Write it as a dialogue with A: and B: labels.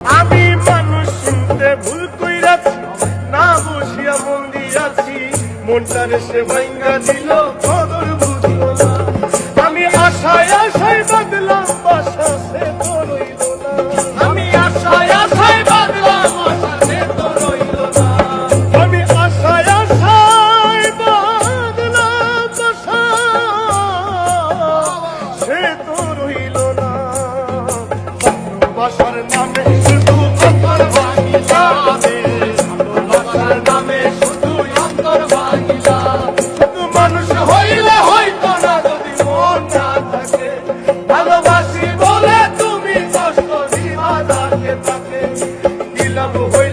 A: আমি মানুষ শুনতে ভুল কইরাছি, না বসিয়া মন দিয়াছি, মনটারে সে ভাঙ্গা দিল, কদর বুঝলো না। আমি আশায় আশায় বাঁধলাম বাসা, সে তো রইল না। আমি আশায় আশায় বাঁধলাম বাসা, সে তো রইল না। আমি আশায় আশায় বাঁধলাম বাসা, সে তো রইল না। ভালোবাসার নামে শুধু অন্তর ভাঙিলা, ভালোবাসার নামে শুধু অন্তর ভাঙিলা। শুধু মানুষ হইলে হইতো না যদি মন না থাকে, ভালোবাসি বলে তুমি কষ্ট দিবা তাকে, তাকে দিলাম হইল